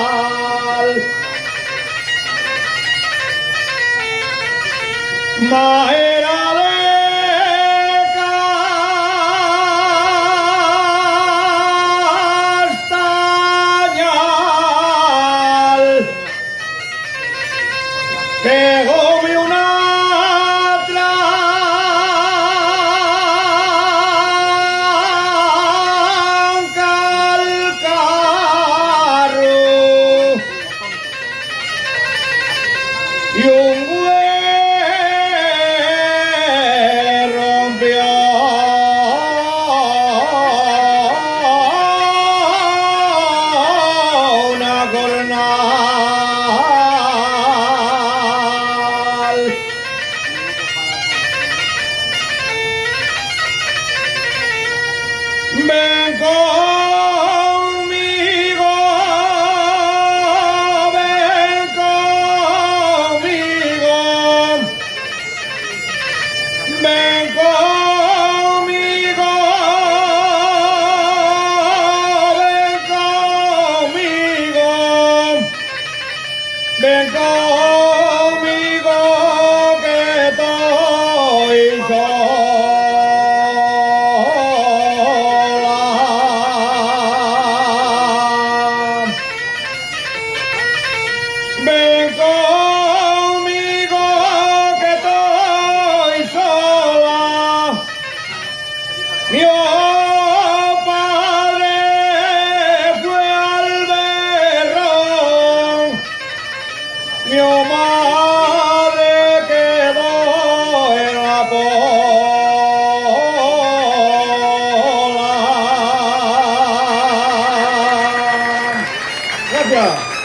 señal. Maera de castañal, pegóme una tranca al carro y un güey rompió una cornal. Ven conmigo, ven conmigo, ven conmigo, ven conmigo, ven conmigo que estoy sola. Ven conmigo que estoy sola. Mi padre fue al berrón, mi madre quedó en la pola. Gracias.